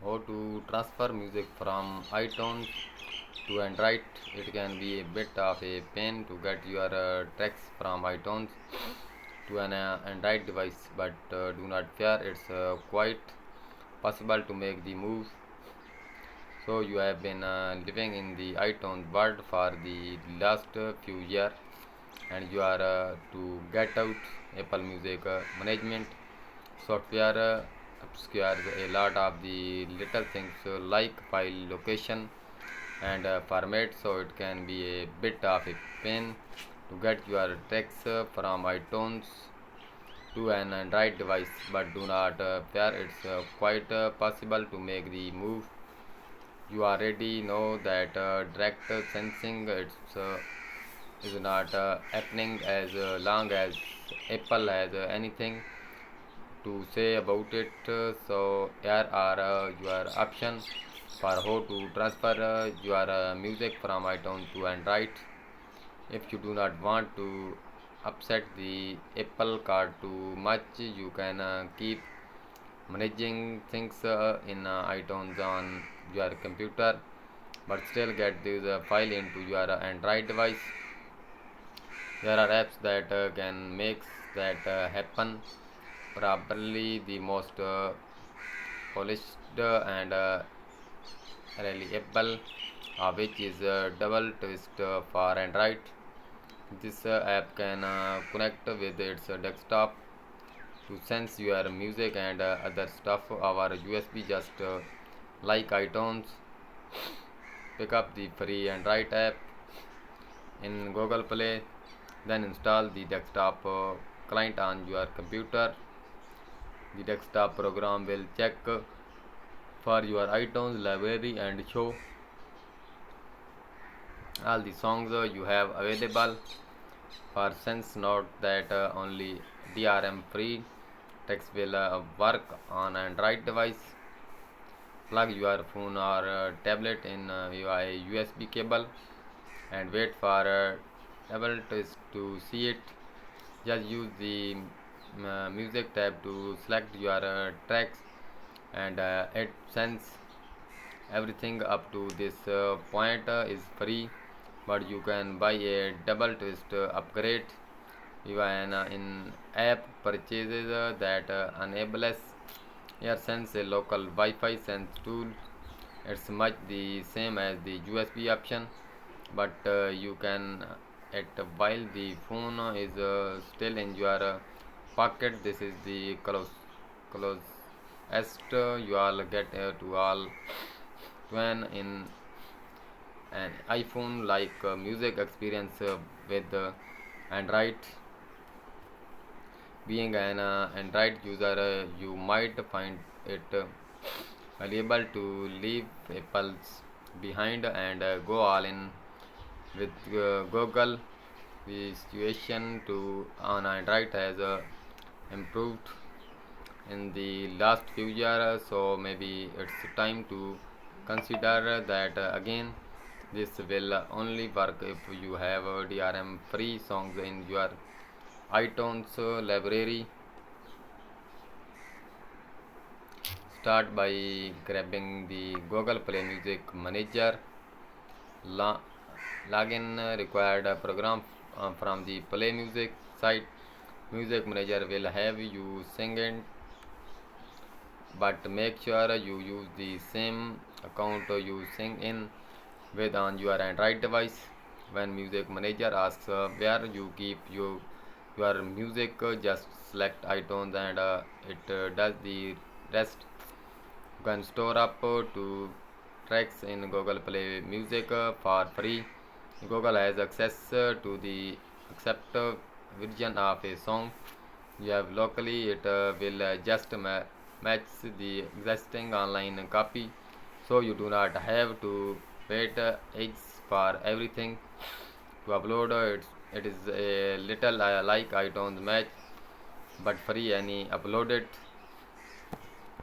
How to transfer music from iTunes to Android. It can be a bit of a pain to get your tracks from iTunes to an Android device, but do not fear, it's quite possible to make the move. So, you have been living in the iTunes world for the last few years, and you are to get out. Apple Music management software obscures a lot of the little things like file location and format, so it can be a bit of a pain to get your text from iTunes to an Android device, but do not fear, it's quite possible to make the move. You already know that direct sensing is not happening as long as Apple has anything to say about it. So here are your options for how to transfer your music from iTunes to Android. If you do not want to upset the Apple card too much, you can keep managing things in iTunes on your computer, but still get this file into your Android device. There are apps that can make that happen. Probably the most polished and reliable which is Double Twist for Android. This app can connect with its desktop to sense your music and other stuff over USB, just like iTunes. Pick up the free Android app in Google Play, then install the desktop client on your computer. The desktop program will check for your iTunes library and show all the songs you have available. For sense, note that only DRM free text will work on Android device. Plug your phone or tablet in via a USB cable and wait for Double Twist to see it. Just use the music tab to select your tracks and it sends everything up to this point is free, but you can buy a Double Twist upgrade via an in-app purchases that enables AirSense, a local Wi-Fi sense tool. It's much the same as the USB option, but you can it while the phone is still in your pocket. This is the closest you all get to all when in an iPhone like music experience with Android. Being an Android user, you might find it valuable to leave Apple's behind and go all in with Google. The situation to on Android has improved in the last few years, so maybe it's time to consider that again. This will only work if you have DRM free songs in your iTunes library. Start by grabbing the Google Play Music Manager. Login required program from the Play Music site. Music Manager will have you sing it, but make sure you use the same account you sing in with on your Android device. When Music Manager asks where you keep your music, just select iTunes and it does the rest. You can store up to tracks in Google Play Music for free. Google has access to the accept version of a song you have locally. It will just match the existing online copy, so you do not have to wait ages for everything to upload. It is a little like iTunes Match, but free any uploaded